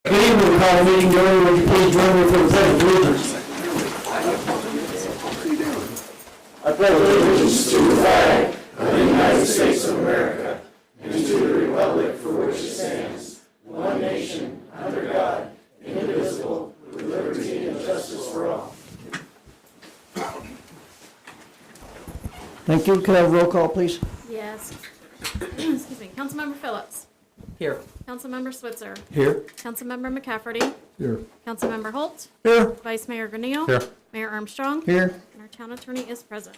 Good evening, we call the meeting to order. Would you please join me for the pledge of allegiance? I pledge allegiance to the flag of the United States of America and to the republic for which it stands, one nation, under God, indivisible, with liberty and justice for all. Thank you. Could I have a roll call, please? Yes. Excuse me. Councilmember Phillips. Here. Councilmember Switzer. Here. Councilmember McCafferty. Here. Councilmember Holt. Here. Vice Mayor Granillo. Here. Mayor Armstrong. Here. And our town attorney is present.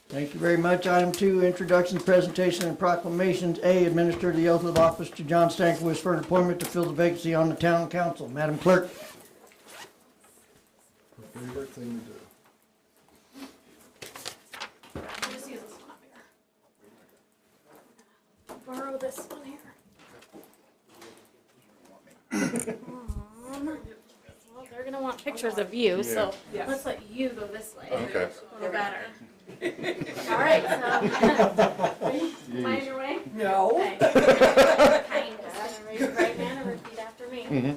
Thank you very much. Item 2, introductions, presentation, and proclamations. A, administer the oath of office to John Stankiewicz for an appointment to fill the vacancy on the town council. Madam Clerk. Favorite thing to do. I'll just use this one up here. Borrow this one here. Well, they're gonna want pictures of you, so let's let you go this way. Okay. A little better. All right, so, find your way? No. Okay. Kind, just gonna raise your right hand and repeat after me.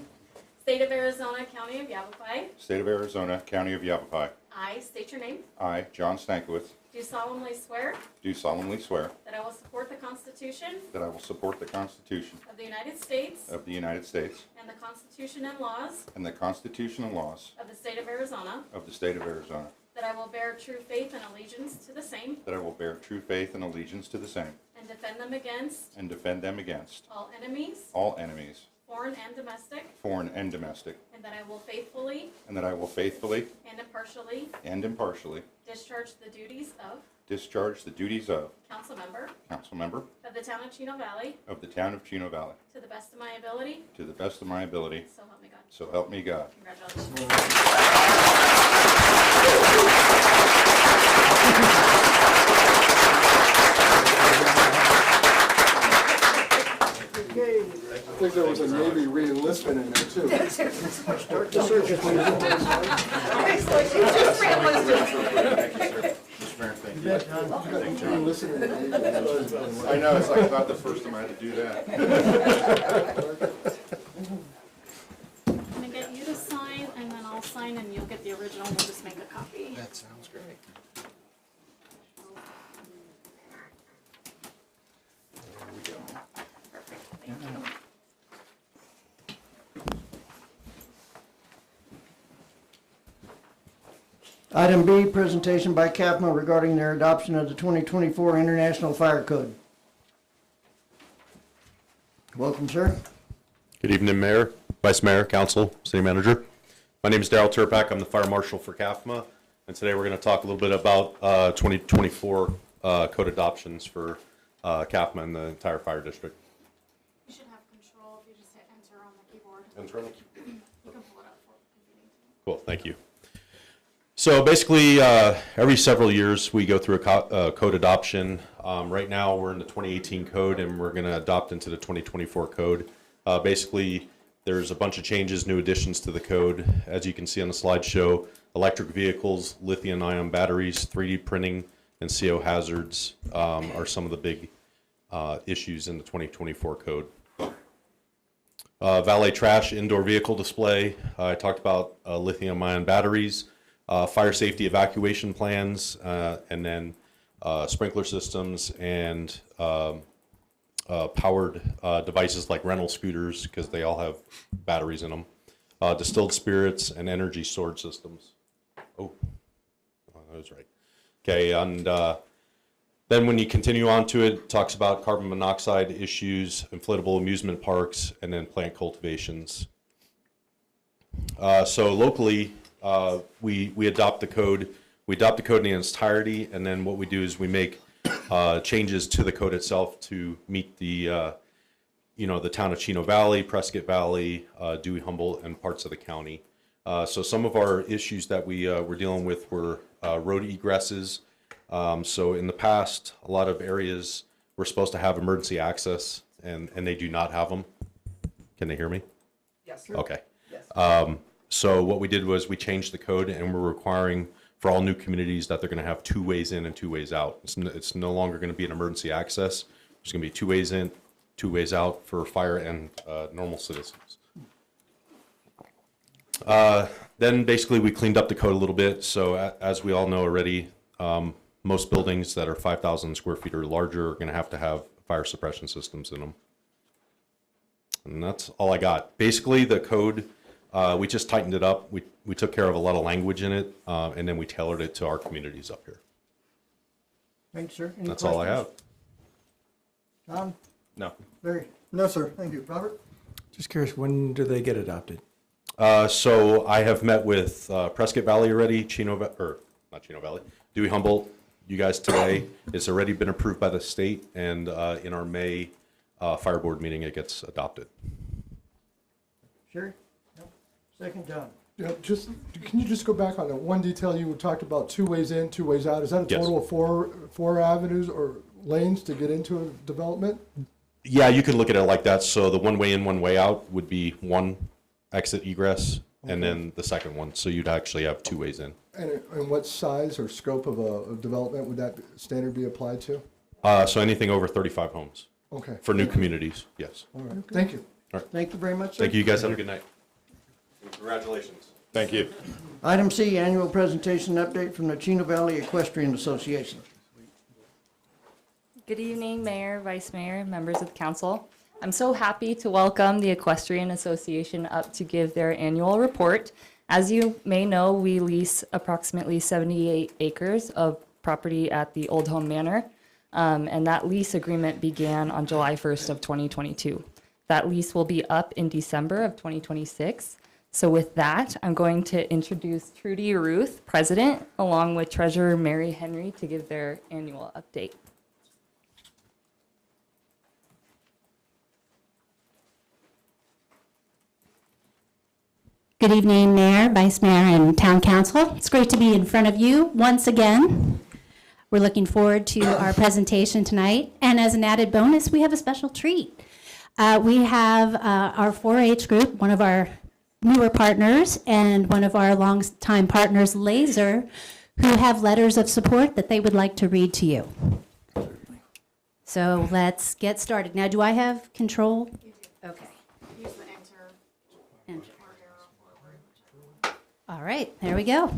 State of Arizona, County of Yavapai. State of Arizona, County of Yavapai. I state your name. I, John Stankiewicz, Do solemnly swear do solemnly swear that I will support the Constitution that I will support the Constitution of the United States of the United States and the Constitution and laws and the Constitution and laws of the State of Arizona, of the State of Arizona, that I will bear true faith and allegiance to the same that I will bear true faith and allegiance to the same and defend them against and defend them against all enemies, all enemies, foreign and domestic, foreign and domestic, and that I will faithfully and that I will faithfully and impartially discharge the duties of discharge the duties of council member council member of the town of Chino Valley of the town of Chino Valley to the best of my ability, to the best of my ability, so help me God. so help me God. Congratulations. I think there was a Navy re-enlistment in there too. Start the search, please. I know, it's like about the first time I had to do that. I'm gonna get you to sign, and then I'll sign, and you'll get the original. We'll just make a copy. That sounds great. Perfect. Thank you. Item B, presentation by CAPMA regarding their adoption of the 2024 International Fire Code. Welcome, sir. Good evening, Mayor, Vice Mayor, Council, City Manager. My name is Darryl Turpak. I'm the Fire Marshal for CAFMA, and today we're going to talk a little bit about 2024 code adoptions for CAFMA and the entire fire district. You should have control if you just hit enter on the keyboard. Enter. You can pull it up if you need to. Cool, thank you. So basically, every several years we go through a code adoption. Right now we're in the 2018 code and we're going to adopt into the 2024 code. Basically, there's a bunch of changes, new additions to the code. As you can see on the slideshow, electric vehicles, lithium-ion batteries, 3D printing, and CO hazards are some of the big issues in the 2024 code. Valet trash, indoor vehicle display. I talked about lithium-ion batteries. Fire safety evacuation plans, and then sprinkler systems and powered devices like rental scooters, because they all have batteries in them. Distilled spirits and energy storage systems. Oh, that was right. Okay, and then when you continue on to it, it talks about carbon monoxide issues, inflatable amusement parks, and then plant cultivations. So locally, we adopt the code. We adopt the code in its entirety, and then what we do is we make changes to the code itself to meet the, the town of Chino Valley, Prescott Valley, Dewey Humboldt, and parts of the county. So some of our issues that we're dealing with were road egresses. So in the past, a lot of areas were supposed to have emergency access, and they do not have them. Can they hear me? Yes. Okay. Yes. So what we did was we changed the code, and we're requiring for all new communities that they're going to have 2 ways in and 2 ways out. It's no longer going to be an emergency access. There's going to be 2 ways in, 2 ways out for fire and normal citizens. Then basically we cleaned up the code a little bit. So as we all know already, most buildings that are 5,000 square feet or larger are going to have fire suppression systems in them. And that's all I got. Basically, the code, we just tightened it up. We took care of a lot of language in it, and then we tailored it to our communities up here. Thanks, sir. Any That's all I have. questions? Tom? No. Barry? No, sir. Thank you. Robert? Just curious, when do they get adopted? So I have met with Prescott Valley already, not Chino Valley, Dewey Humboldt. You guys today. It's already been approved by the state, and in our May fire board meeting, it gets adopted. Sherry? No. Second, John? Yeah, can you just go back on the one detail you talked about, 2 ways in, 2 ways out? Is that a Yes. total of four avenues or lanes to get into a development? Yeah, you could look at it like that. So the one way in, one way out would be one exit egress, and then the second one. So you'd actually have 2 ways in. And what size or scope of a development would that standard be applied to? So anything over 35 homes Okay. for new communities, yes. All right. Thank you. Thank you very much, sir. Thank you. You guys have a good night. Congratulations. Thank you. Item C, annual presentation update from the Chino Valley Equestrian Association. Good evening, Mayor, Vice Mayor, members of the council. I'm so happy to welcome the Equestrian Association up to give their annual report. As you may know, we lease approximately 78 acres of property at the Old Home Manor, and that lease agreement began on July 1st of 2022. That lease will be up in December of 2026. So with that, I'm going to introduce Trudy Ruth, President, along with Treasurer Mary Henry to give their annual update. Good evening, Mayor, Vice Mayor, and Town Council. It's great to be in front of you once again. We're looking forward to our presentation tonight. And as an added bonus, we have a special treat. We have our 4-H group, one of our newer partners, and one of our longtime partners, Laser, who have letters of support that they would like to read to you. So let's get started. Now, do I have control? Okay. Use the enter Enter. or arrow forward, whichever. All right, there we go.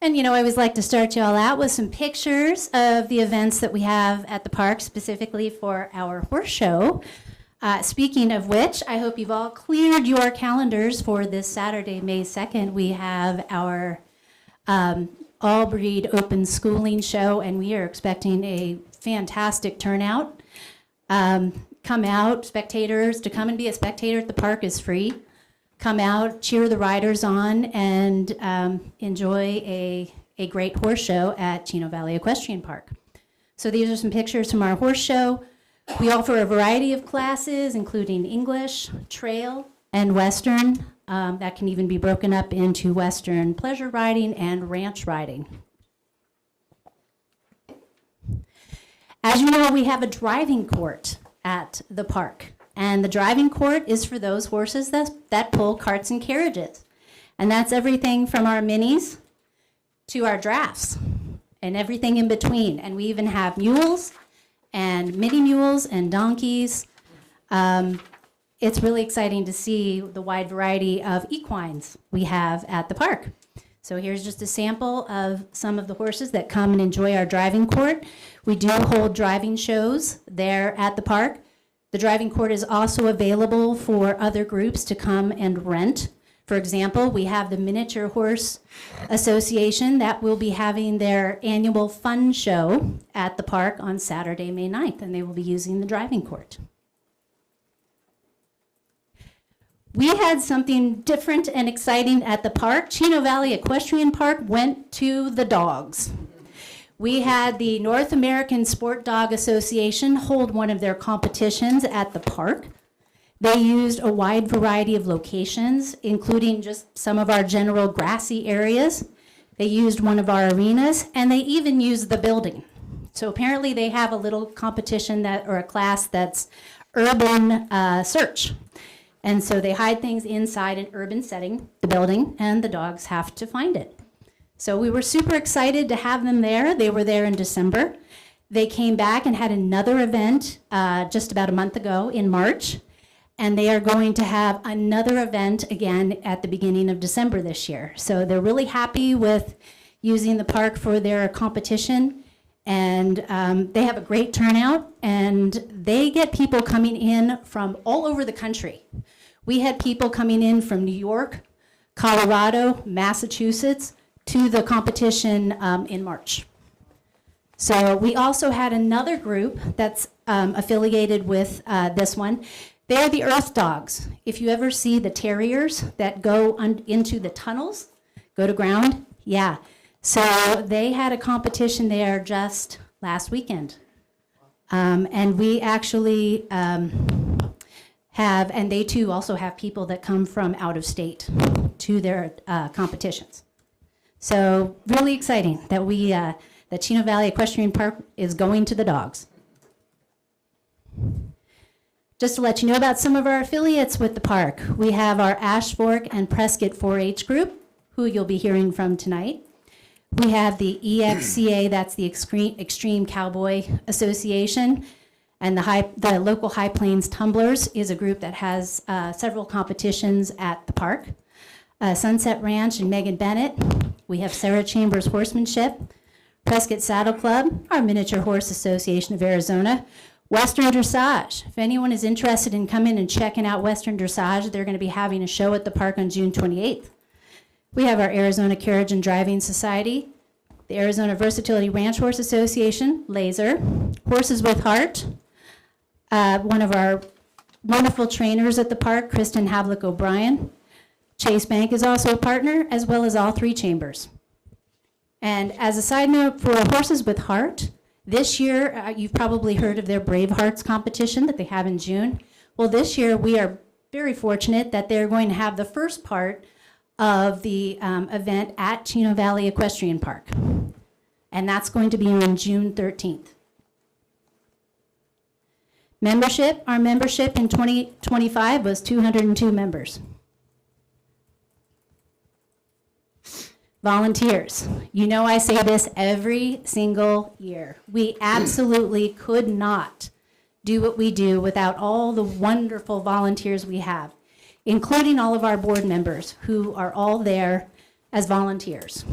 And I always like to start you all out with some pictures of the events that we have at the park, specifically for our horse show. Speaking of which, I hope you've all cleared your calendars for this Saturday, May 2nd. We have our all-breed open schooling show, and we are expecting a fantastic turnout. Come out, spectators. To come and be a spectator at the park is free. Come out, cheer the riders on, and enjoy a great horse show at Chino Valley Equestrian Park. So these are some pictures from our horse show. We offer a variety of classes, including English, trail, and Western. That can even be broken up into Western pleasure riding and ranch riding. As you know, we have a driving court at the park. And the driving court is for those horses that pull carts and carriages. And that's everything from our minis to our drafts and everything in between. And we even have mules and mini mules and donkeys. It's really exciting to see the wide variety of equines we have at the park. So here's just a sample of some of the horses that come and enjoy our driving court. We do hold driving shows there at the park. The driving court is also available for other groups to come and rent. For example, we have the Miniature Horse Association that will be having their annual fun show at the park on Saturday, May 9th, and they will be using the driving court. We had something different and exciting at the park. Chino Valley Equestrian Park went to the dogs. We had the North American Sport Dog Association hold one of their competitions at the park. They used a wide variety of locations, including just some of our general grassy areas. They used one of our arenas, and they even used the building. So apparently they have a little competition or a class that's urban search. And so they hide things inside an urban setting, the building, and the dogs have to find it. So we were super excited to have them there. They were there in December. They came back and had another event just about a month ago in March. and they are going to have another event again at the beginning of December this year. So they're really happy with using the park for their competition, and they have a great turnout, and they get people coming in from all over the country. We had people coming in from New York, Colorado, Massachusetts to the competition in March. So we also had another group that's affiliated with this one. They're the Earth Dogs. If you ever see the terriers that go into the tunnels, go to ground, yeah. So they had a competition there just last weekend. And we actually have, and they too also have people that come from out of state to their competitions. So really exciting that that Chino Valley Equestrian Park is going to the dogs. Just to let you know about some of our affiliates with the park, we have our Ash Fork and Prescott 4-H group, who you'll be hearing from tonight. We have the EXCA, that's the Extreme Cowboy Association, and the local High Plains Tumblers is a group that has several competitions at the park. Sunset Ranch and Megan Bennett. We have Sarah Chambers Horsemanship, Prescott Saddle Club, our Miniature Horse Association of Arizona, Western Dressage. If anyone is interested in coming and checking out Western Dressage, they're going to be having a show at the park on June 28th. We have our Arizona Carriage and Driving Society, the Arizona Versatility Ranch Horse Association, Laser, Horses with Heart, one of our wonderful trainers at the park, Kristen Havlick O'Brien. Chase Bank is also a partner, as well as all three chambers. And as a side note, for Horses with Heart, this year, you've probably heard of their Brave Hearts competition that they have in June. Well, this year, we are very fortunate that they're going to have the first part of the event at Chino Valley Equestrian Park. And that's going to be on June 13th. Membership, our membership in 2025 was 202 members. Volunteers. You know I say this every single year. We absolutely could not do what we do without all the wonderful volunteers we have, including all of our board members who are all there as volunteers.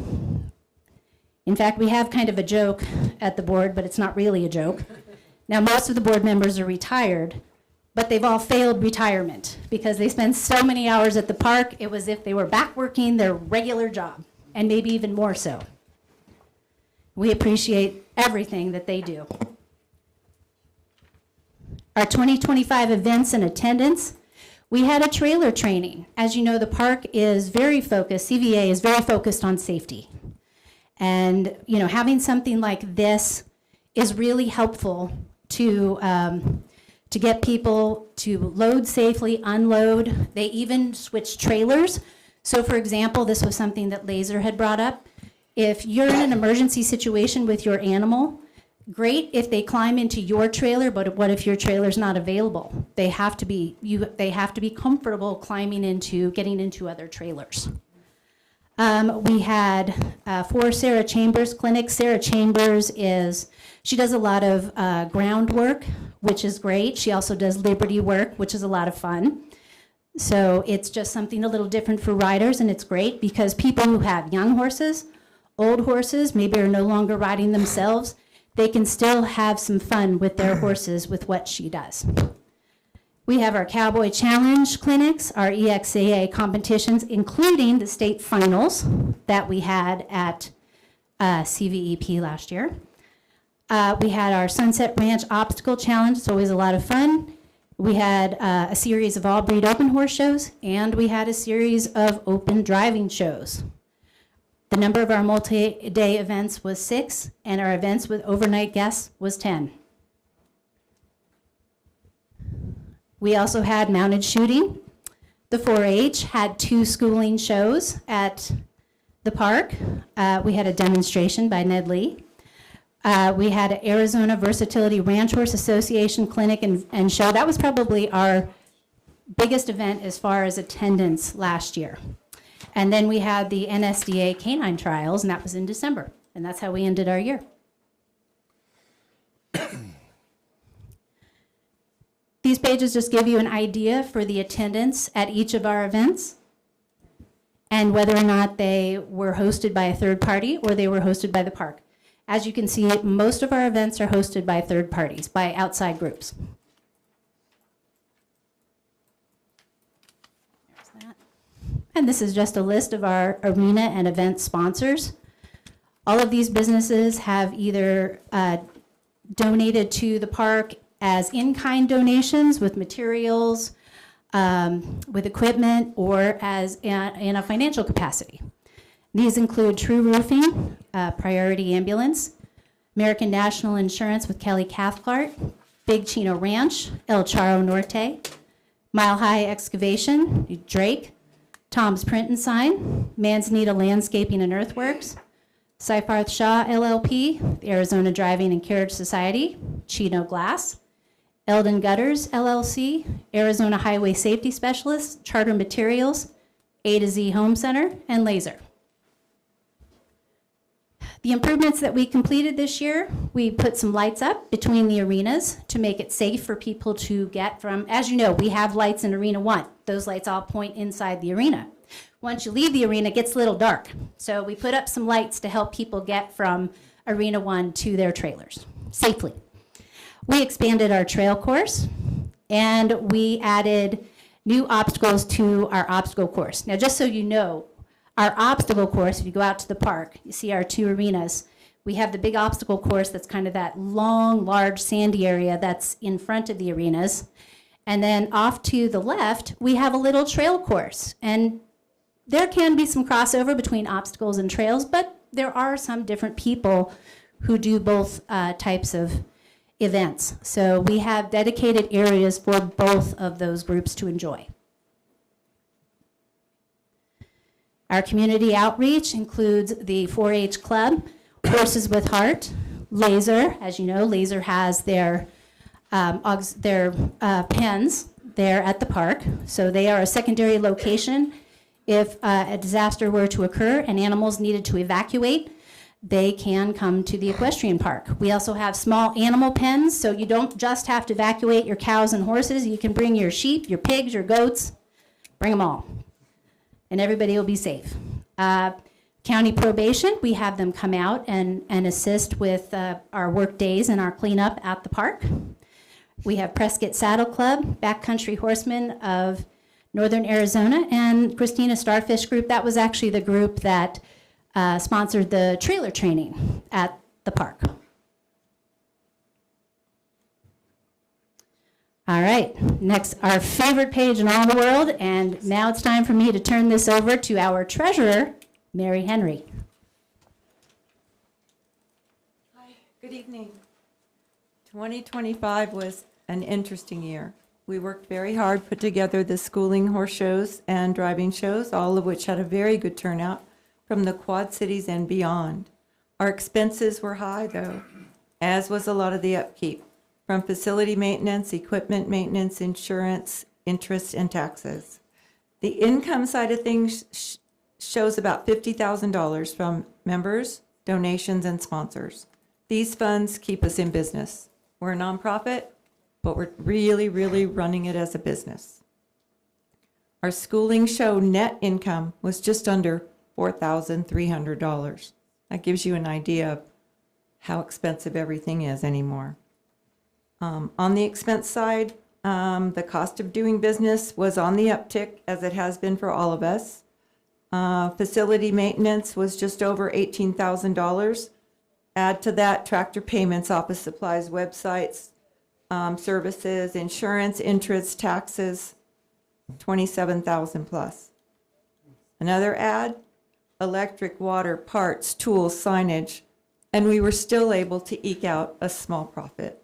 In fact, we have kind of a joke at the board, but it's not really a joke. Now, most of the board members are retired, but they've all failed retirement because they spend so many hours at the park, it was as if they were back working their regular job, and maybe even more so. We appreciate everything that they do. Our 2025 events and attendance, we had a trailer training. As you know, the park is very focused, CVA is very focused on safety. And, you know, having something like this is really helpful to get people to load safely, unload. They even switch trailers. So for example, this was something that Laser had brought up. If you're in an emergency situation with your animal, great if they climb into your trailer, but what if your trailer's not available? They have to be comfortable climbing into, getting into other trailers. We had 4 Sarah Chambers clinics. Sarah Chambers she does a lot of groundwork, which is great. She also does Liberty work, which is a lot of fun. So it's just something a little different for riders, and it's great because people who have young horses, old horses, maybe are no longer riding themselves, they can still have some fun with their horses with what she does. We have our Cowboy Challenge clinics, our EXAA competitions, including the state finals that we had at CVEP last year. We had our Sunset Ranch Obstacle Challenge. It's always a lot of fun. We had a series of all-breed open horse shows, and we had a series of open driving shows. The number of our multi-day events was 6, and our events with overnight guests was 10. We also had mounted shooting. The 4-H had 2 schooling shows at the park. We had a demonstration by Ned Lee. We had an Arizona Versatility Ranch Horse Association clinic and show. That was probably our biggest event as far as attendance last year. And then we had the NSDA canine trials, and that was in December. And that's how we ended our year. The These pages just give you an idea for the attendance at each of our events and whether or not they were hosted by a third party or they were hosted by the park. As you can see, most of our events are hosted by third parties, by outside groups. There's that. And this is just a list of our arena and event sponsors. All of these businesses have either donated to the park as in-kind donations with materials, with equipment, or as in a financial capacity. These include True Roofing, Priority Ambulance, American National Insurance with Kelly Cathcart, Big Chino Ranch, El Charro Norte, Mile High Excavation, Drake, Tom's Print and Sign, Manzanita Landscaping and Earthworks, Seyfarth Shaw LLP, the Arizona Driving and Carriage Society, Chino Glass, Eldon Gutters LLC, Arizona Highway Safety Specialists, Charter Materials, A to Z Home Center, and Laser. The improvements that we completed this year, we put some lights up between the arenas to make it safe for people to get from, as you know, we have lights in Arena 1. Those lights all point inside the arena. Once you leave the arena, it gets a little dark. So we put up some lights to help people get from Arena 1 to their trailers safely. We expanded our trail course, and we added new obstacles to our obstacle course. Now, just so you know, our obstacle course, if you go out to the park, you see our two arenas. We have the big obstacle course that's kind of that long, large, sandy area that's in front of the arenas. And then off to the left, we have a little trail course. And there can be some crossover between obstacles and trails, but there are some different people who do both types of events. So we have dedicated areas for both of those groups to enjoy. Our community outreach includes the 4-H Club, Horses with Heart, Laser. As you know, Laser has their pens there at the park. So they are a secondary location. If a disaster were to occur and animals needed to evacuate, they can come to the equestrian park. We also have small animal pens, so you don't just have to evacuate your cows and horses. You can bring your sheep, your pigs, your goats, bring them all. And everybody will be safe. County probation, we have them come out and assist with our work days and our cleanup at the park. We have Prescott Saddle Club, Backcountry Horsemen of Northern Arizona, and Christina Starfish Group. That was actually the group that sponsored the trailer training at the park. All right, next, our favorite page in all the world, and now it's time for me to turn this over to our treasurer, Mary Henry. Hi, good evening. 2025 was an interesting year. We worked very hard, put together the schooling horse shows and driving shows, all of which had a very good turnout from the Quad Cities and beyond. Our expenses were high, though, as was a lot of the upkeep, from facility maintenance, equipment maintenance, insurance, interest, and taxes. The income side of things shows about $50,000 from members, donations, and sponsors. These funds keep us in business. We're a nonprofit, but we're really, really running it as a business. Our schooling show net income was just under $4,300. That gives you an idea of how expensive everything is anymore. On the expense side, the cost of doing business was on the uptick, as it has been for all of us. Facility maintenance was just over $18,000. Add to that tractor payments, office supplies, websites, services, insurance, interest, taxes, $27,000 plus. Another add, electric, water, parts, tools, signage, and we were still able to eke out a small profit.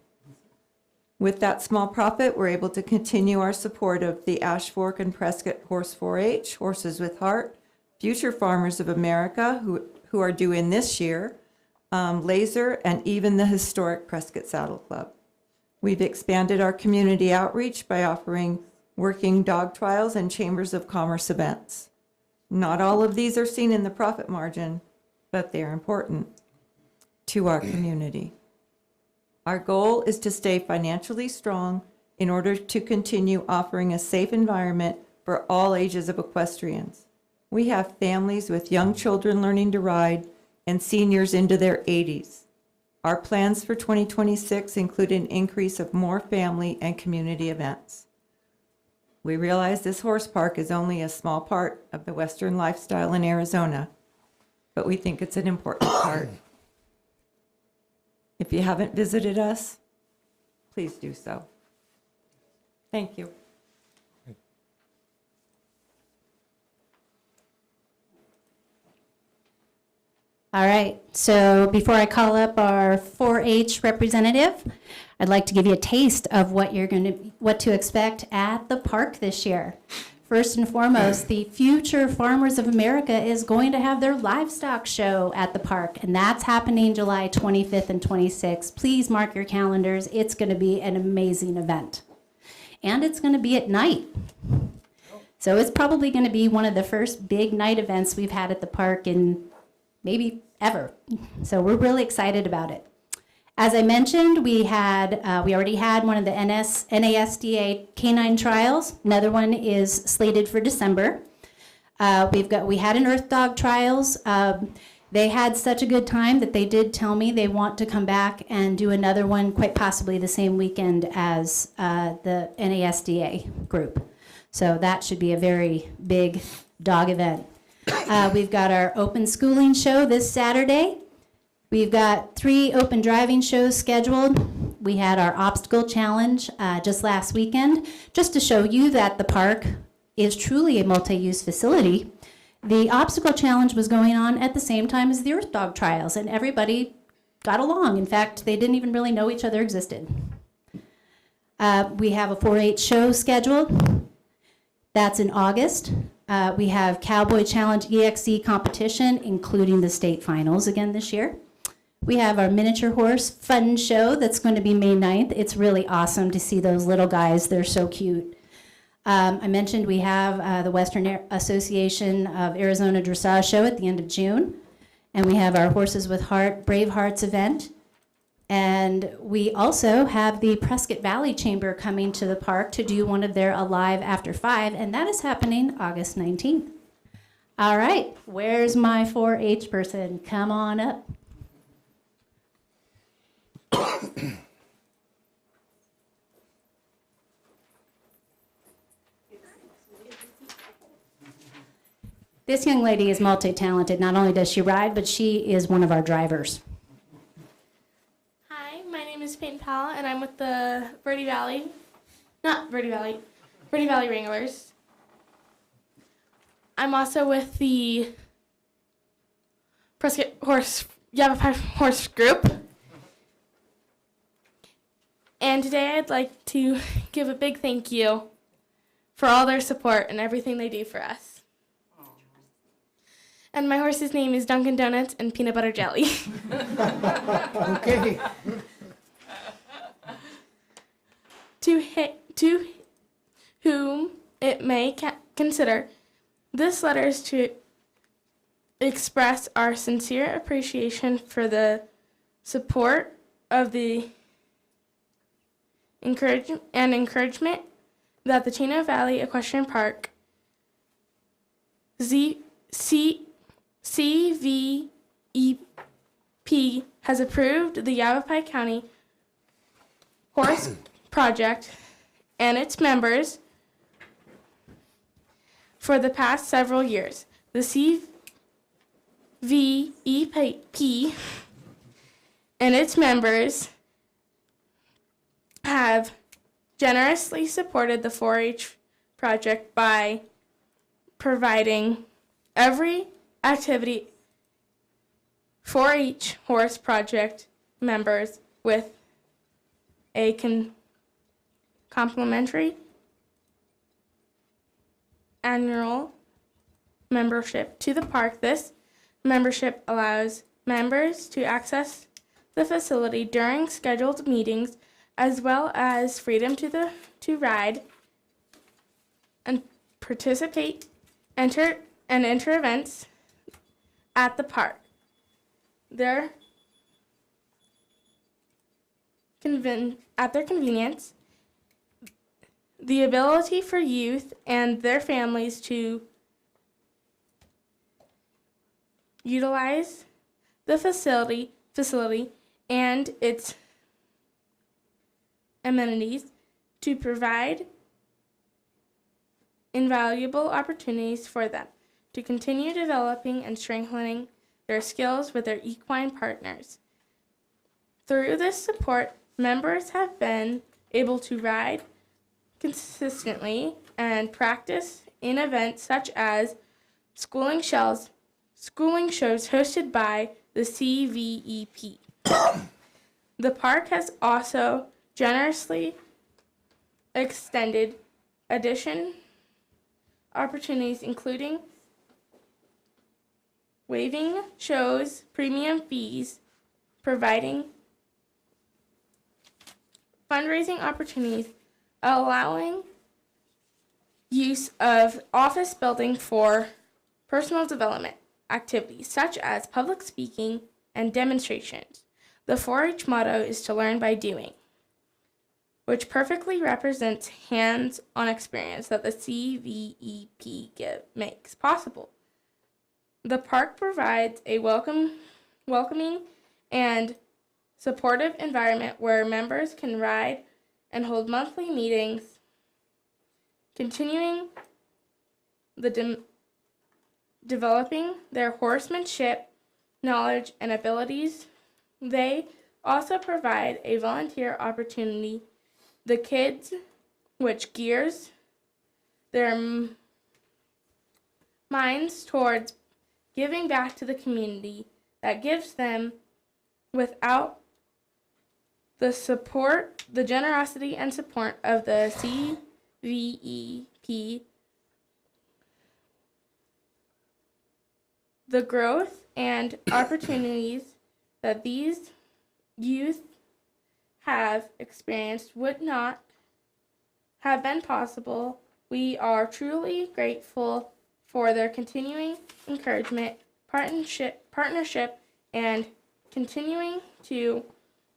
With that small profit, we're able to continue our support of the Ash Fork and Prescott Horse 4-H, Horses with Heart, Future Farmers of America, who are due in this year, Laser, and even the historic Prescott Saddle Club. We've expanded our community outreach by offering working dog trials and chambers of commerce events. Not all of these are seen in the profit margin, but they're important to our community. Our goal is to stay financially strong in order to continue offering a safe environment for all ages of equestrians. We have families with young children learning to ride and seniors into their 80s. Our plans for 2026 include an increase of more family and community events. We realize this horse park is only a small part of the Western lifestyle in Arizona, but we think it's an important part. If you haven't visited us, please do so. Thank you. All right, so before I call up our 4-H representative, I'd like to give you a taste of what to expect at the park this year. First and foremost, the Future Farmers of America is going to have their livestock show at the park, and that's happening July 25th and 26th. Please mark your calendars. It's going to be an amazing event. And it's going to be at night. So it's probably going to be one of the first big night events we've had at the park in maybe ever. So we're really excited about it. As I mentioned, we already had one of the NASDA canine trials. Another one is slated for December. We had an Earth Dog trials. They had such a good time that they did tell me they want to come back and do another one, quite possibly the same weekend as the NASDA group. So that should be a very big dog event. We've got our open schooling show this Saturday. We've got 3 open driving shows scheduled. We had our obstacle challenge just last weekend, just to show you that the park is truly a multi-use facility. The obstacle challenge was going on at the same time as the Earth Dog trials, and everybody got along. In fact, they didn't even really know each other existed. We have a 4-H show scheduled. That's in August. We have Cowboy Challenge EXE competition, including the state finals again this year. We have our miniature horse fun show that's going to be May 9th. It's really awesome to see those little guys. They're so cute. I mentioned we have the Western Association of Arizona Dressage show at the end of June. And we have our Horses with Heart, Brave Hearts event. And we also have the Prescott Valley Chamber coming to the park to do one of their Alive After 5, and that is happening August 19th. All right, where's my 4-H person? Come on up. This young lady is multi-talented. Not only does she ride, but she is one of our drivers. Hi, my name is Peyton Powell, and I'm with the Verde Valley Wranglers. I'm also with the Prescott Yavapai Horse Group. And today I'd like to give a big thank you for all their support and everything they do for us. And my horse's name is Dunkin' Donuts and Peanut Butter Jelly. Okay. To whom it may consider, this letter is to express our sincere appreciation for the support of the encouragement that the Chino Valley Equestrian Park CVEP has approved the Yavapai County Horse Project and its members for the past several years. The CVEP and its members have generously supported the 4-H project by providing every activity 4-H horse project members with a complimentary annual membership to the park. This membership allows members to access the facility during scheduled meetings, as well as freedom to ride and participate, enter events at the park. At their convenience, the ability for youth and their families to utilize the facility and its amenities to provide invaluable opportunities for them to continue developing and strengthening their skills with their equine partners. Through this support, members have been able to ride consistently and practice in events such as schooling shows hosted by the CVEP. The park has also generously extended addition opportunities, including waiving shows premium fees, providing fundraising opportunities, allowing use of office building for personal development activities such as public speaking and demonstrations. The 4-H motto is to learn by doing, which perfectly represents hands-on experience that the CVEP makes possible. The park provides a welcoming and supportive environment where members can ride and hold monthly meetings, continuing the developing their horsemanship knowledge and abilities. They also provide a volunteer opportunity the kids, which gears their minds towards giving back to the community that gives them. Without the support, the generosity and support of the CVEP, the growth and opportunities that these youth have experienced would not have been possible. We are truly grateful for their continuing encouragement, partnership, and continuing to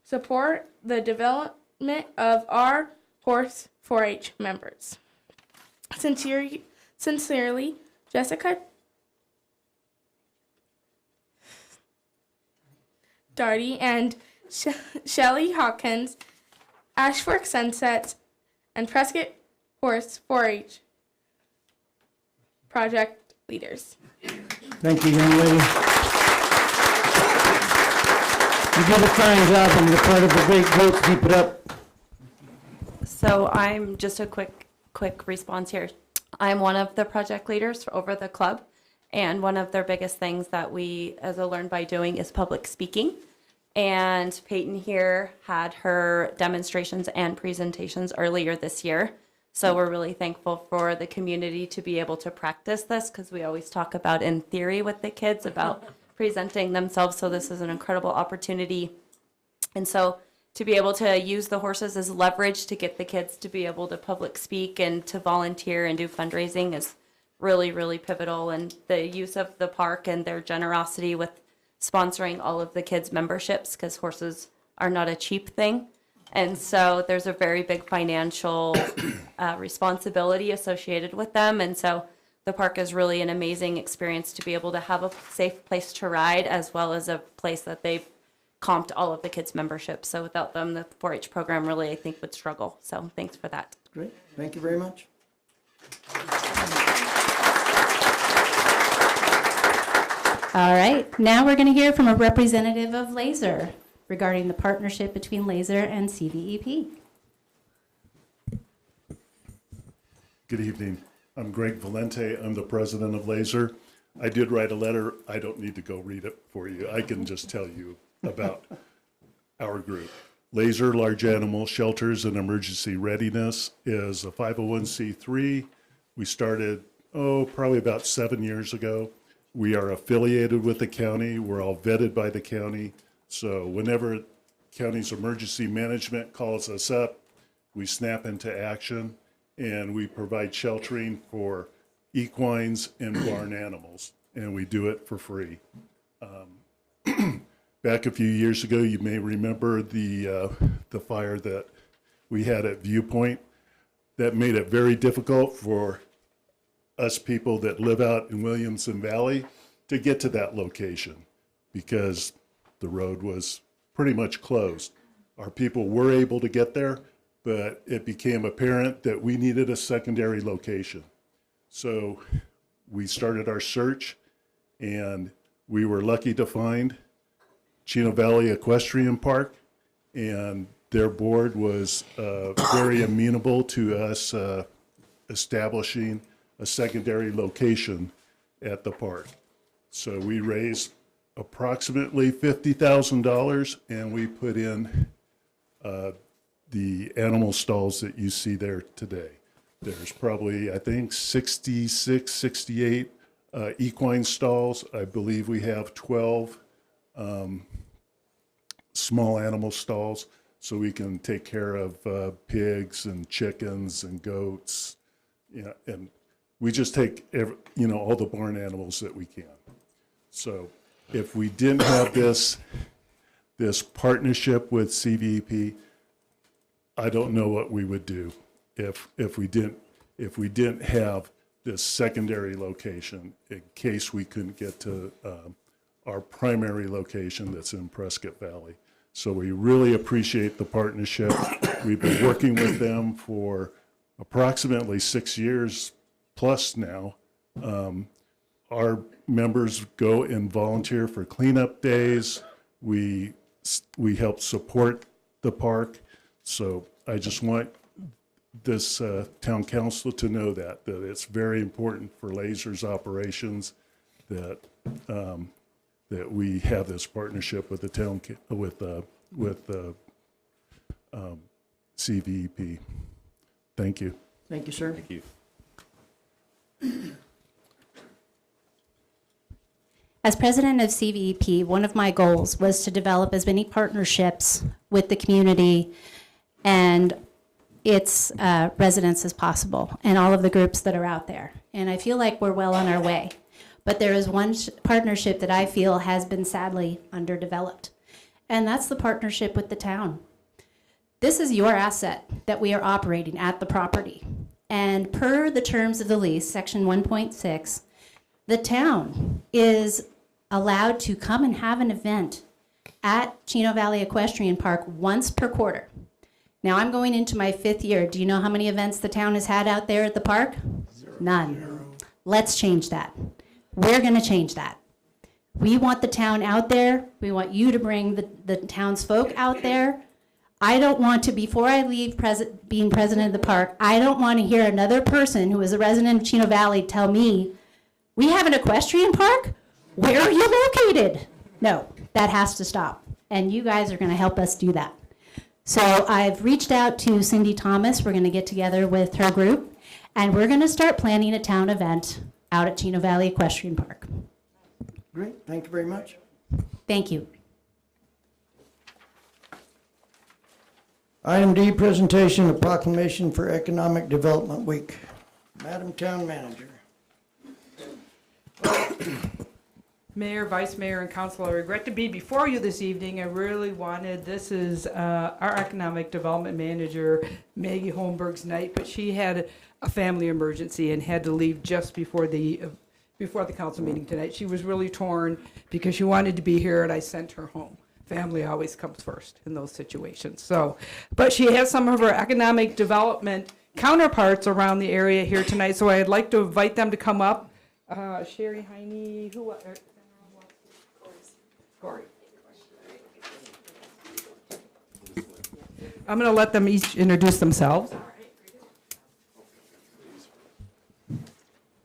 support the development of our horse 4-H members. Sincerely, Jessica Darty and Shelley Hawkins, Ashfork Sunsets, and Prescott Horse 4-H project leaders. Thank you, young lady. You did a fine job and you're part of a great group. Keep it up. So I'm just a quick response here. I'm one of the project leaders over the club, and one of their biggest things that we, as a Learn by Doing, is public speaking. And Peyton here had her demonstrations and presentations earlier this year. So we're really thankful for the community to be able to practice this, because we always talk about in theory with the kids about presenting themselves. So this is an incredible opportunity. And so to be able to use the horses as leverage to get the kids to be able to public speak and to volunteer and do fundraising is really, really pivotal. And the use of the park and their generosity with sponsoring all of the kids' memberships, because horses are not a cheap thing. And so there's a very big financial responsibility associated with them. And so the park is really an amazing experience to be able to have a safe place to ride, as well as a place that they've comped all of the kids' memberships. So without them, the 4-H program really, I think, would struggle. So thanks for that. Great. Thank you very much. All right, now we're going to hear from a representative of Laser regarding the partnership between Laser and CVEP. Good evening. I'm Greg Valente. I'm the president of Laser. I did write a letter. I don't need to go read it for you. I can just tell you about our group. Laser Large Animal Shelters and Emergency Readiness is a 501c3. We started, probably about 7 years ago. We are affiliated with the county. We're all vetted by the county. So whenever county's emergency management calls us up, we snap into action, and we provide sheltering for equines and barn animals, and we do it for free. Back a few years ago, you may remember the fire that we had at Viewpoint. that made it very difficult for us people that live out in Williamson Valley to get to that location because the road was pretty much closed. Our people were able to get there, but it became apparent that we needed a secondary location. So we started our search, and we were lucky to find Chino Valley Equestrian Park, and their board was very amenable to us establishing a secondary location at the park. So we raised approximately $50,000, and we put in the animal stalls that you see there today. There's probably, I think, 66, 68 equine stalls. I believe we have 12 small animal stalls, so we can take care of pigs and chickens and goats. Yeah, and we just take all the barn animals that we can. So if we didn't have this partnership with CVEP, I don't know what we would do if we didn't have this secondary location in case we couldn't get to our primary location that's in Prescott Valley. So we really appreciate the partnership. We've been working with them for approximately 6 years plus now. Our members go and volunteer for cleanup days. We help support the park. So I just want this town council to know that it's very important for Laser's operations that that we have this partnership with the town with CVEP. Thank you. Thank you, sir. Thank you. As president of CVEP, one of my goals was to develop as many partnerships with the community and its residents as possible, and all of the groups that are out there. And I feel like we're well on our way. But there is one partnership that I feel has been sadly underdeveloped, and that's the partnership with the town. This is your asset that we are operating at the property. And per the terms of the lease, section 1.6, the town is allowed to come and have an event at Chino Valley Equestrian Park once per quarter. Now I'm going into my 5th year. Do you know how many events the town has had out there at the park? None. Let's change that. We're going to change that. We want the town out there. We want you to bring the townsfolk out there. I don't want to, before I leave being president of the park, I don't want to hear another person who is a resident of Chino Valley tell me, we have an equestrian park? Where are you located? No, that has to stop. And you guys are going to help us do that. So I've reached out to Cindy Thomas. We're going to get together with her group, and we're going to start planning a town event out at Chino Valley Equestrian Park. Great, thank you very much. Thank you. Item D, presentation of proclamation for Economic Development Week. Madam Town Manager. Mayor, Vice Mayor, and Council, I regret to be before you this evening. I really wanted, this is our Economic Development Manager, Maggie Holmberg's night, but she had a family emergency and had to leave just before the council meeting tonight. She was really torn because she wanted to be here, and I sent her home. Family always comes first in those situations. So, but she has some of her economic development counterparts around the area here tonight, so I'd like to invite them to come up. Sherry Heine, who? Corey. I'm going to let them each introduce themselves.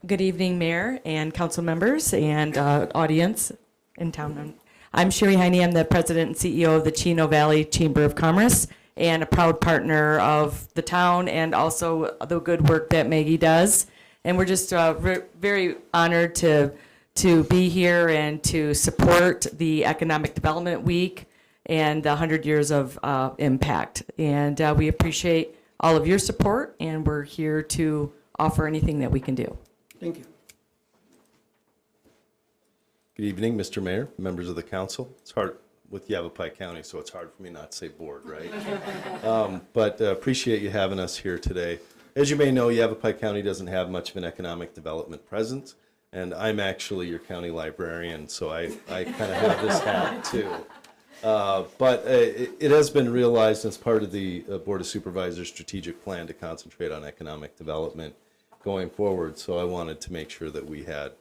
Good evening, Mayor and council members and audience in town. I'm Sherry Heine. I'm the president and CEO of the Chino Valley Chamber of Commerce and a proud partner of the town and also the good work that Maggie does. And we're just very honored to be here and to support the Economic Development Week and the 100 years of impact. And we appreciate all of your support, and we're here to offer anything that we can do. Thank you. Good evening, Mr. Mayor, members of the council. It's hard with Yavapai County, so it's hard for me not to say board, right? But appreciate you having us here today. as you may know, Yavapai County doesn't have much of an economic development presence, and I'm actually your county librarian, so I kind of have this hat too. But it has been realized as part of the Board of Supervisors strategic plan to concentrate on economic development going forward. So I wanted to make sure that we had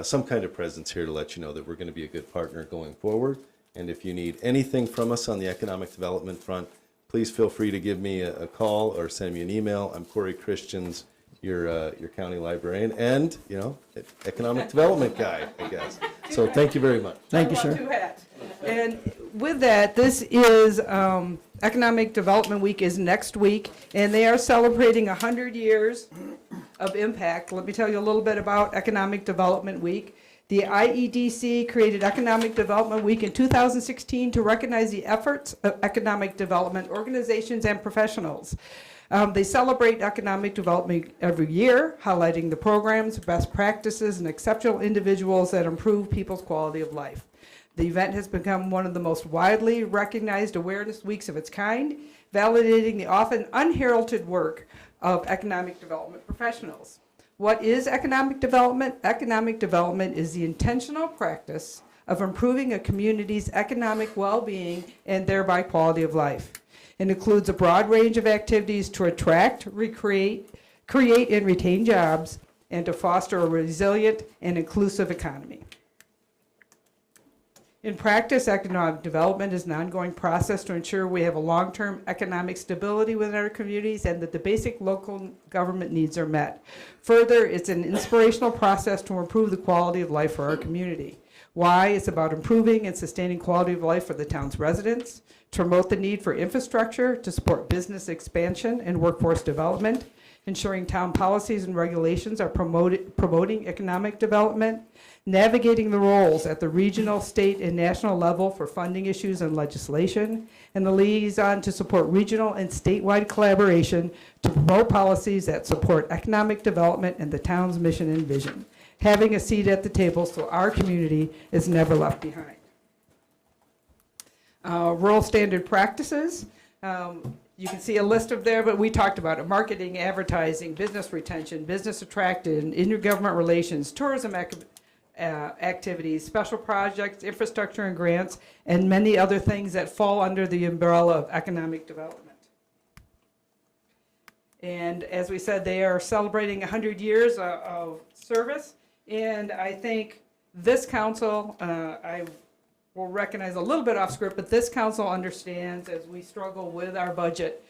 some kind of presence here to let you know that we're going to be a good partner going forward. And if you need anything from us on the economic development front, please feel free to give me a call or send me an email. I'm Corey Christians, your county librarian and, you know, economic development guy, I guess. So thank you very much. Thank you, sir. Two hats. And with that, this is Economic Development Week is next week, and they are celebrating 100 years of impact. Let me tell you a little bit about Economic Development Week. The IEDC created Economic Development Week in 2016 to recognize the efforts of economic development organizations and professionals. They celebrate economic development every year, highlighting the programs, best practices, and exceptional individuals that improve people's quality of life. The event has become one of the most widely recognized awareness weeks of its kind, validating the often unheralded work of economic development professionals. What is economic development? Economic development is the intentional practice of improving a community's economic well-being and thereby quality of life. It includes a broad range of activities to attract, create, and retain jobs, and to foster a resilient and inclusive economy. In practice, economic development is an ongoing process to ensure we have a long-term economic stability within our communities and that the basic local government needs are met. Further, it's an inspirational process to improve the quality of life for our community. Why? It's about improving and sustaining quality of life for the town's residents, to promote the need for infrastructure, to support business expansion and workforce development, ensuring town policies and regulations are promoting economic development, navigating the roles at the regional, state, and national level for funding issues and legislation, and the liaison to support regional and statewide collaboration to promote policies that support economic development and the town's mission and vision. Having a seat at the table so our community is never left behind. Rural standard practices. You can see a list of there, but we talked about it. Marketing, advertising, business retention, business attraction, intergovernment relations, tourism activities, special projects, infrastructure and grants, and many other things that fall under the umbrella of economic development. And as we said, they are celebrating 100 years of service. And I think this council, I will recognize a little bit off script, but this council understands as we struggle with our budget,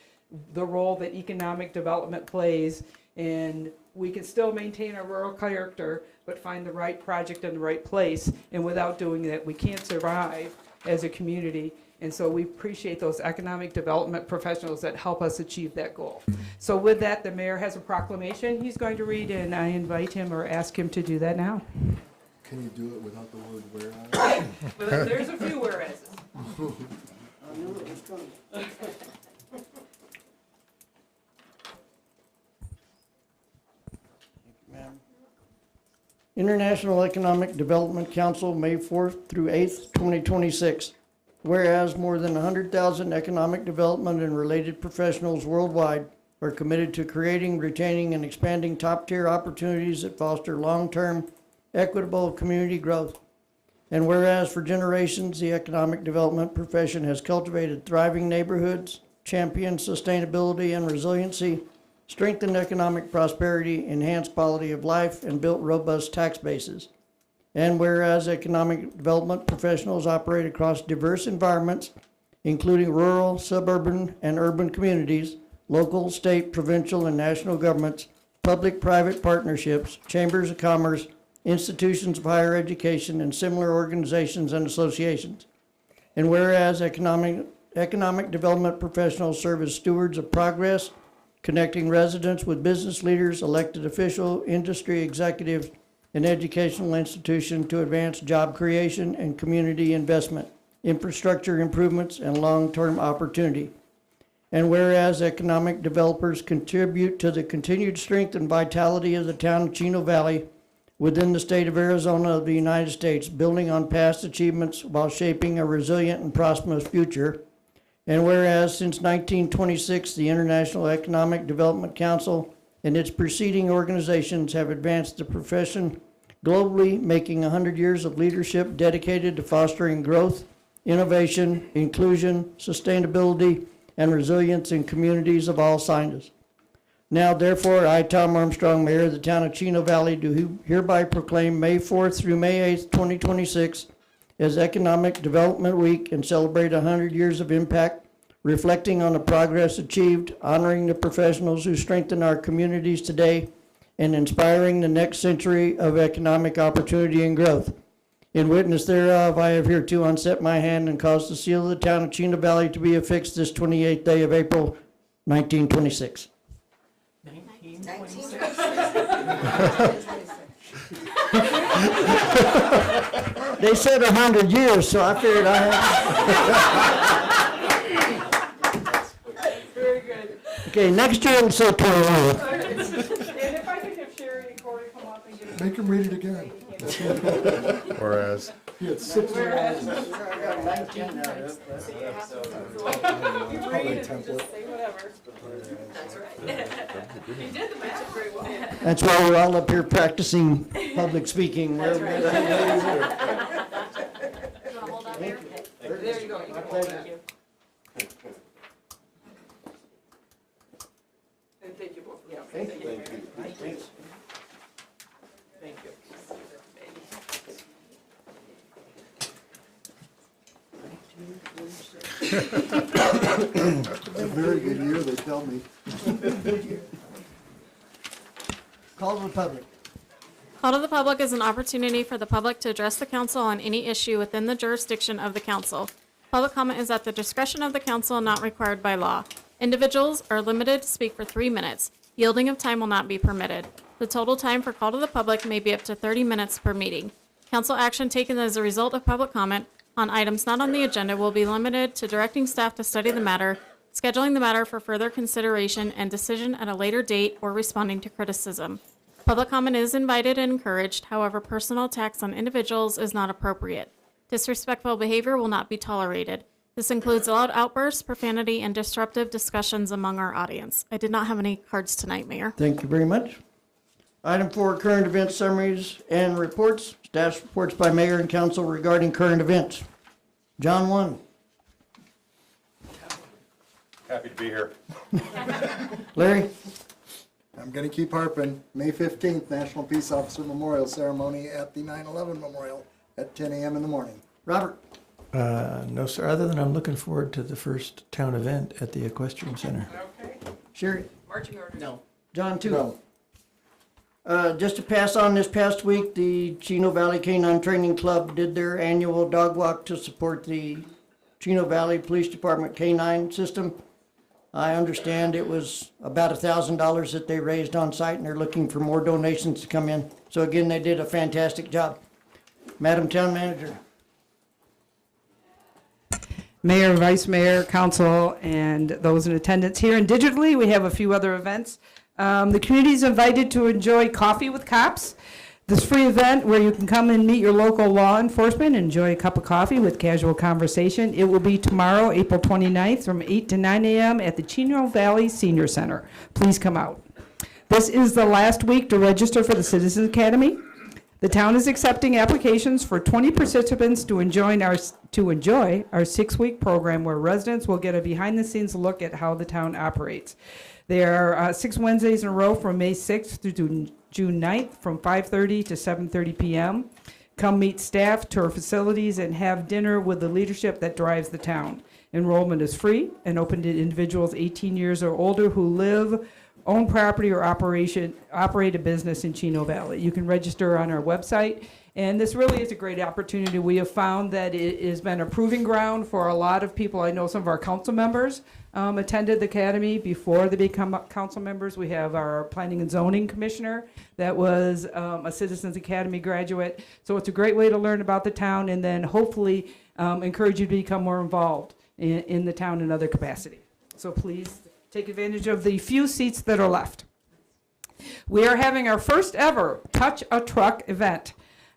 the role that economic development plays, and we can still maintain our rural character, but find the right project in the right place. And without doing that, we can't survive as a community. And so we appreciate those economic development professionals that help us achieve that goal. So with that, the mayor has a proclamation he's going to read, and I invite him or ask him to do that now. Can you do it without the word whereas? But there's a few whereases. I knew it was coming. International Economic Development Council, May 4th through 8th, 2026. Whereas more than 100,000 economic development and related professionals worldwide are committed to creating, retaining, and expanding top-tier opportunities that foster long-term, equitable community growth. And whereas for generations, the economic development profession has cultivated thriving neighborhoods, championed sustainability and resiliency, strengthened economic prosperity, enhanced quality of life, and built robust tax bases. And whereas economic development professionals operate across diverse environments, including rural, suburban, and urban communities, local, state, provincial, and national governments, public-private partnerships, chambers of commerce, institutions of higher education, and similar organizations and associations. And whereas economic development professionals serve as stewards of progress, connecting residents with business leaders, elected officials, industry executives, and educational institutions to advance job creation and community investment, infrastructure improvements, and long-term opportunity. And whereas economic developers contribute to the continued strength and vitality of the town of Chino Valley within the state of Arizona of the United States, building on past achievements while shaping a resilient and prosperous future. And whereas since 1926, the International Economic Development Council and its preceding organizations have advanced the profession globally, making 100 years of leadership dedicated to fostering growth, innovation, inclusion, sustainability, and resilience in communities of all sizes. Now, therefore, I, Tom Armstrong, Mayor of the Town of Chino Valley, do hereby proclaim May 4th through May 8th, 2026 as Economic Development Week and celebrate 100 years of impact, reflecting on the progress achieved, honoring the professionals who strengthen our communities today, and inspiring the next century of economic opportunity and growth. In witness thereof, I have hereto unset my hand and caused the seal of the Town of Chino Valley to be affixed this 28th day of April, 1926. They said 100 years, so I figured I had. Very good. Okay, next year it'll say 21. And if I could have Sherry and Corey come up and give us. Make him read it again. Whereas. He had 6 Whereas. years. You read and just say whatever. That's right. You did the math very well. That's why we're all up here practicing public speaking. That's right. You wanna hold up here? There you go. You can hold that. And thank you both. Yeah. Thank you. Thank you. Thank you. A very good year, they tell me. Call to the public. Call to the public is an opportunity for the public to address the council on any issue within the jurisdiction of the council. Public comment is at the discretion of the council and not required by law. Individuals are limited to speak for 3 minutes. Yielding of time will not be permitted. The total time for call to the public may be up to 30 minutes per meeting. Council action taken as a result of public comment on items not on the agenda will be limited to directing staff to study the matter, scheduling the matter for further consideration and decision at a later date, or responding to criticism. Public comment is invited and encouraged, however, personal attacks on individuals is not appropriate. Disrespectful behavior will not be tolerated. This includes loud outbursts, profanity, and disruptive discussions among our audience. I did not have any cards tonight, Mayor. Thank you very much. Item 4, current event summaries and reports. Staff reports by mayor and council regarding current events. John 1. Happy to be here. Larry? I'm going to keep harping. May 15th, National Peace Officer Memorial Ceremony at the 9/11 Memorial at 10 a.m. in the morning. Robert? No, sir, other than I'm looking forward to the first town event at the Equestrian Center. Okay. Sherry? Marching orders. No. John 2. No. Just to pass on, this past week, the Chino Valley Canine Training Club did their annual dog walk to support the Chino Valley Police Department canine system. I understand it was about $1,000 that they raised on site, and they're looking for more donations to come in. So again, they did a fantastic job. Madam Town Manager. Mayor, Vice Mayor, Council, and those in attendance here. And digitally, we have a few other events. The community is invited to enjoy Coffee with Cops. This free event where you can come and meet your local law enforcement and enjoy a cup of coffee with casual conversation. It will be tomorrow, April 29th, from 8 to 9 a.m. at the Chino Valley Senior Center. Please come out. This is the last week to register for the Citizens Academy. The town is accepting applications for 20 participants to enjoy our 6-week program where residents will get a behind-the-scenes look at how the town operates. There are 6 Wednesdays in a row from May 6th through June 9th from 5:30 to 7:30 p.m. Come meet staff, tour facilities, and have dinner with the leadership that drives the town. Enrollment is free and open to individuals 18 years or older who live, own property, or operate a business in Chino Valley. You can register on our website, and this really is a great opportunity. We have found that it has been a proving ground for a lot of people. I know some of our council members attended the academy before they become council members. We have our planning and zoning commissioner that was a Citizens Academy graduate. So it's a great way to learn about the town and then hopefully encourage you to become more involved in the town in other capacity. So please take advantage of the few seats that are left. We are having our first ever Touch a Truck event.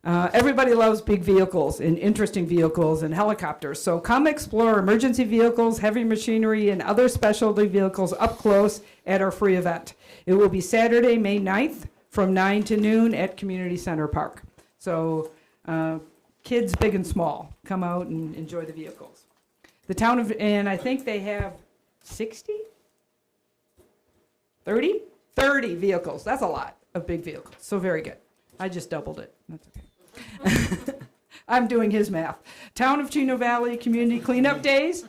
Everybody loves big vehicles and interesting vehicles and helicopters. So come explore emergency vehicles, heavy machinery, and other specialty vehicles up close at our free event. It will be Saturday, May 9th from 9 to noon at Community Center Park. So kids big and small, come out and enjoy the vehicles. The town of, and I think they have 60? 30? 30 vehicles. That's a lot of big vehicles. So very good. I just doubled it. That's okay. I'm doing his math. Town of Chino Valley Community Cleanup Days.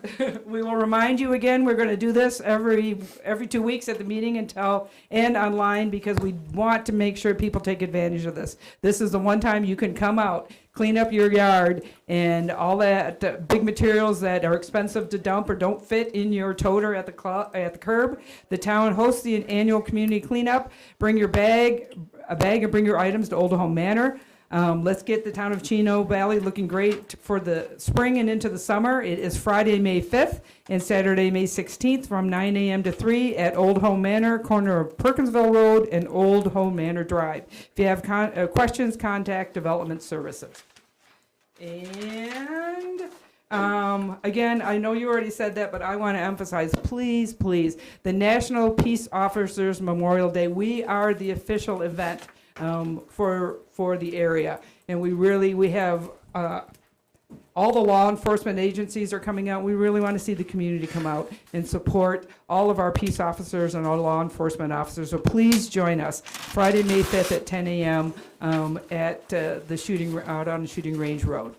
We will remind you again, we're going to do this every 2 weeks at the meeting and online, because we want to make sure people take advantage of this. This is the one time you can come out, clean up your yard, and all that big materials that are expensive to dump or don't fit in your toter at the curb. The town hosts the annual community cleanup. Bring your bag, and bring your items to Old Home Manor. Let's get the town of Chino Valley looking great for the spring and into the summer. It is Friday, May 5th and Saturday, May 16th from 9 a.m. to 3 at Old Home Manor, corner of Perkinsville Road and Old Home Manor Drive. If you have questions, contact Development Services. And again, I know you already said that, but I want to emphasize, please, please, the National Peace Officers Memorial Day. We are the official event for the area, and we have all the law enforcement agencies are coming out. We really want to see the community come out and support all of our peace officers and our law enforcement officers. So please join us Friday, May 5th at 10 a.m. At out on the Shooting Range Road.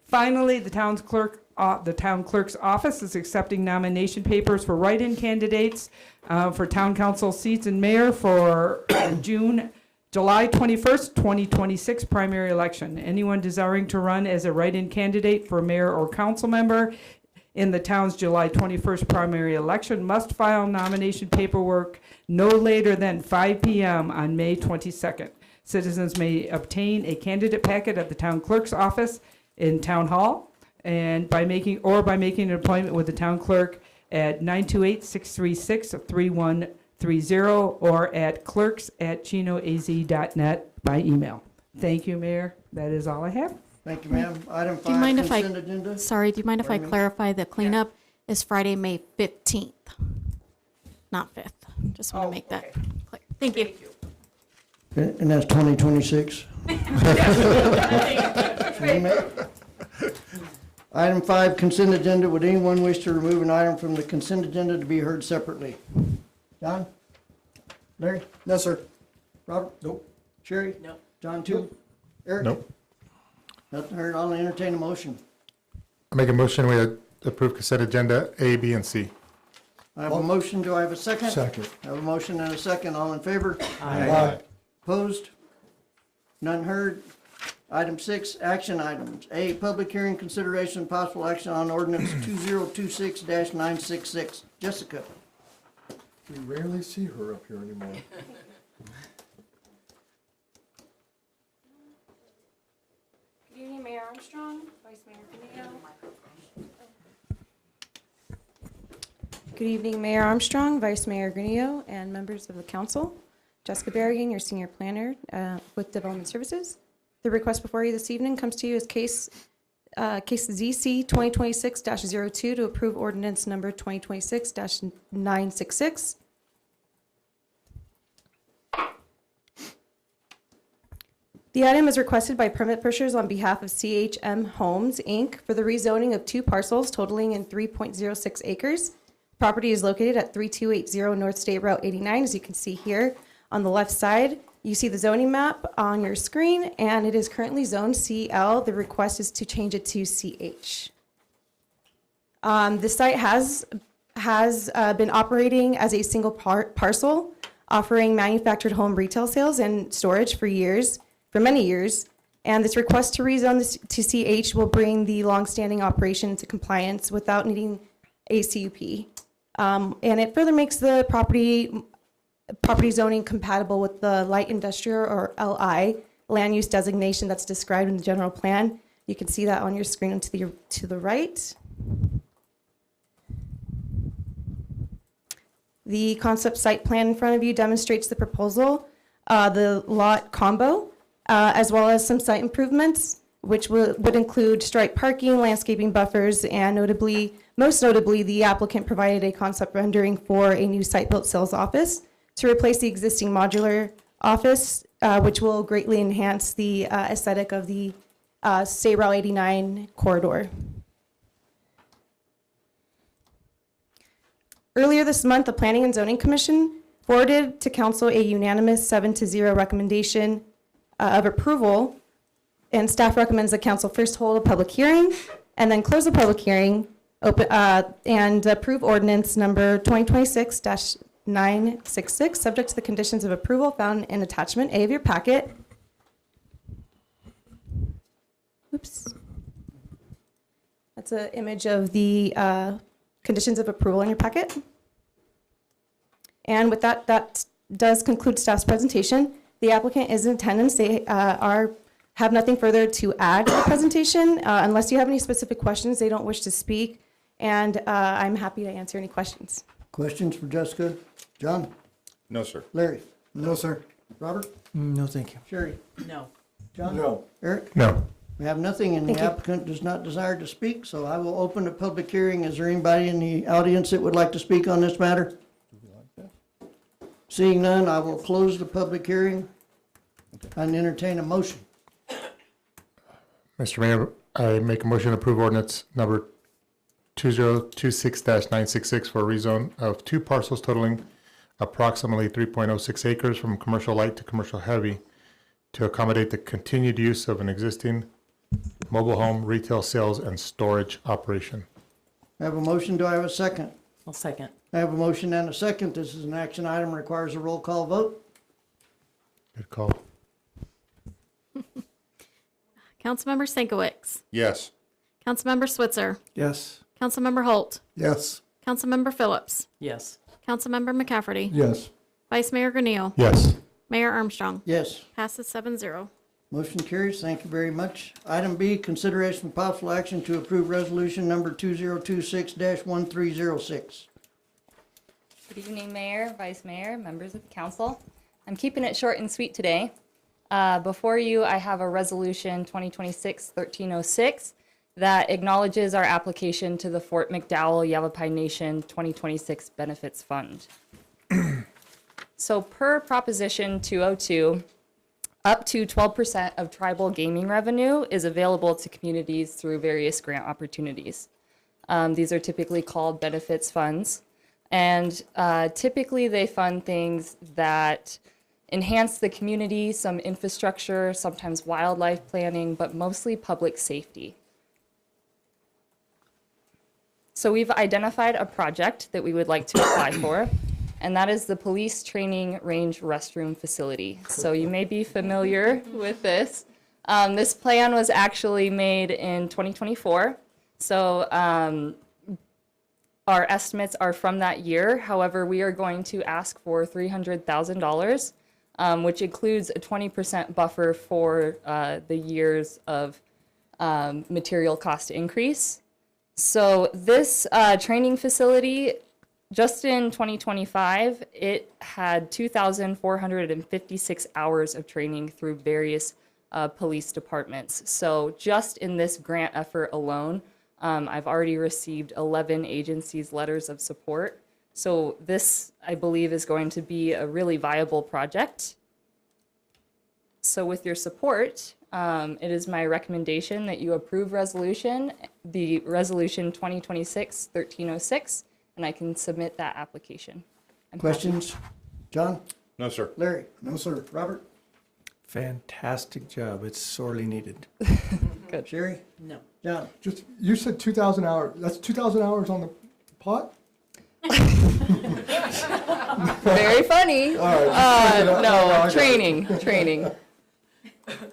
Finally, the town clerk's office is accepting nomination papers for write-in candidates for town council seats and mayor for July 21st, 2026 primary election. Anyone desiring to run as a write-in candidate for mayor or council member in the town's July 21st primary election must file nomination paperwork no later than 5 p.m. on May 22nd. Citizens may obtain a candidate packet at the town clerk's office in Town Hall, and by making an appointment with the town clerk at 928-636-3130 or at clerks@chinoaz.net by email. Thank you, Mayor. That is all I have. Thank you, ma'am. Item 5, Do you mind if consent agenda. Sorry, do you mind if I clarify the cleanup is Friday, May 15th, not 5th? Just want to make that clear. Thank you. And that's 2026. Item 5, consent agenda. Would anyone wish to remove an item from the consent agenda to be heard separately? John? Larry? No, sir. Robert? Nope. Sherry? Nope. John, too? Eric? Nope. Nothing heard. I'll entertain a motion. I make a motion we approve consent agenda A, B, and C. I have a motion. Do I have a second? Second. I have a motion and a second. All in favor? Aye. Opposed? None heard. Item 6, action items. A, public hearing, consideration, and possible action on ordinance 2026-966. Jessica? We rarely see her up here anymore. Good evening, Mayor Armstrong, Vice Mayor Canio. Good evening, Mayor Armstrong, Vice Mayor Granillo, and members of the council. Jessica Berrigan, your senior planner with Development Services. The request before you this evening comes to you as case ZC 2026-02 to approve ordinance number 2026-966. The item is requested by permit pushers on behalf of CHM Homes, Inc. for the rezoning of 2 parcels totaling in 3.06 acres. Property is located at 3280 North State Route 89, as you can see here on the left side. You see the zoning map on your screen, and it is currently zoned CL. The request is to change it to CH. The site has been operating as a single parcel, offering manufactured home retail sales and storage for many years. And this request to rezone this to CH will bring the longstanding operation into compliance without needing a CUP. And it further makes the property zoning compatible with the light industrial, or LI, land use designation that's described in the general plan. You can see that on your screen to the right. The concept site plan in front of you demonstrates the proposal. The lot combo as well as some site improvements, which would include striped parking, landscaping buffers, and most notably, the applicant provided a concept rendering for a new site-built sales office to replace the existing modular office, which will greatly enhance the aesthetic of the State Route 89 corridor. Earlier this month, the Planning and Zoning Commission forwarded to Council a unanimous 7-0 recommendation of approval, and staff recommends that Council first hold a public hearing and then close the public hearing and approve ordinance number 2026-966, subject to the conditions of approval found in attachment A of your packet. Oops. That's an image of the conditions of approval in your packet. And with that, that does conclude staff's presentation. The applicant is in attendance. They have nothing further to add to the presentation. Unless you have any specific questions, they don't wish to speak. And I'm happy to answer any questions. Questions for Jessica? John? No, sir. Larry? No, sir. Robert? No, thank you. Sherry? No. John? No. Eric? No. We have nothing, and the applicant does not desire to speak, so I will open the public hearing. Is there anybody in the audience that would like to speak on this matter? Seeing none, I will close the public hearing and entertain a motion. Mr. Mayor, I make a motion to approve ordinance number 2026-966 for a rezone of 2 parcels totaling approximately 3.06 acres from commercial light to commercial heavy to accommodate the continued use of an existing mobile home, retail sales, and storage operation. I have a motion. Do I have a second? I'll second. I have a motion and a second. This is an action item, requires a roll call vote. Good call. Councilmember Stankiewicz. Yes. Councilmember Switzer. Yes. Councilmember Holt. Yes. Councilmember Phillips. Yes. Councilmember McCafferty. Yes. Vice Mayor Granillo. Yes. Mayor Armstrong. Yes. Passes 7-0. Motion carries. Thank you very much. Item B, consideration of possible action to approve resolution number 2026-1306. Good evening, Mayor, Vice Mayor, members of the council. I'm keeping it short and sweet today. Before you, I have a resolution 2026-1306 that acknowledges our application to the Fort McDowell Yavapai Nation 2026 Benefits Fund. So per Proposition 202, up to 12% of tribal gaming revenue is available to communities through various grant opportunities. These are typically called benefits funds. And typically they fund things that enhance the community, some infrastructure, sometimes wildlife planning, but mostly public safety. So we've identified a project that we would like to apply for, and that is the Police Training Range Restroom Facility. So you may be familiar with this. This plan was actually made in 2024. So our estimates are from that year. However, we are going to ask for $300,000, which includes a 20% buffer for the years of material cost increase. So this training facility, just in 2025, it had 2,456 hours of training through various police departments. So just in this grant effort alone, I've already received 11 agencies' letters of support. So this, I believe, is going to be a really viable project. So with your support, it is my recommendation that you approve the resolution 2026-1306, and I can submit that application. Questions? John? No, sir. Larry? No, sir. Robert? Fantastic job. It's sorely needed. Good. Sherry? No. John? Just, you said 2,000 hours. That's 2,000 hours on the pot? Very funny. All right. No, training.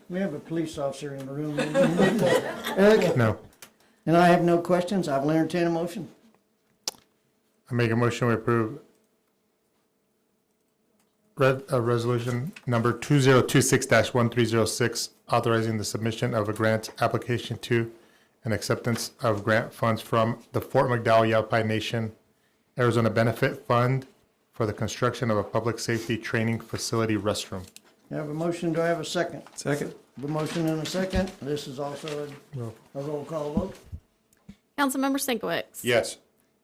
We have a police officer in the room. Eric? No. And I have no questions. I will entertain a motion. I make a motion to approve resolution number 2026-1306, authorizing the submission of a grant application to and acceptance of grant funds from the Fort McDowell Yavapai Nation Arizona Benefit Fund for the construction of a public safety training facility restroom. I have a motion, do I have a second? Second. The motion and a second. This is also a roll call vote. Councilmember Sinkowitz. Yes.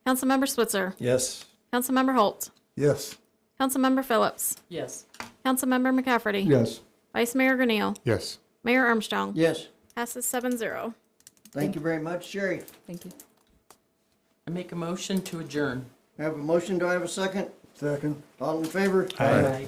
Councilmember Switzer. Yes. Councilmember Holt. Yes. Councilmember Phillips. Yes. Councilmember McCafferty. Yes. Vice Mayor Grineal. Yes. Mayor Armstrong. Yes. Passes 7-0. Thank you very much, Sherry. Thank you. I make a motion to adjourn. I have a motion, do I have a second? Second. All in favor? Aye.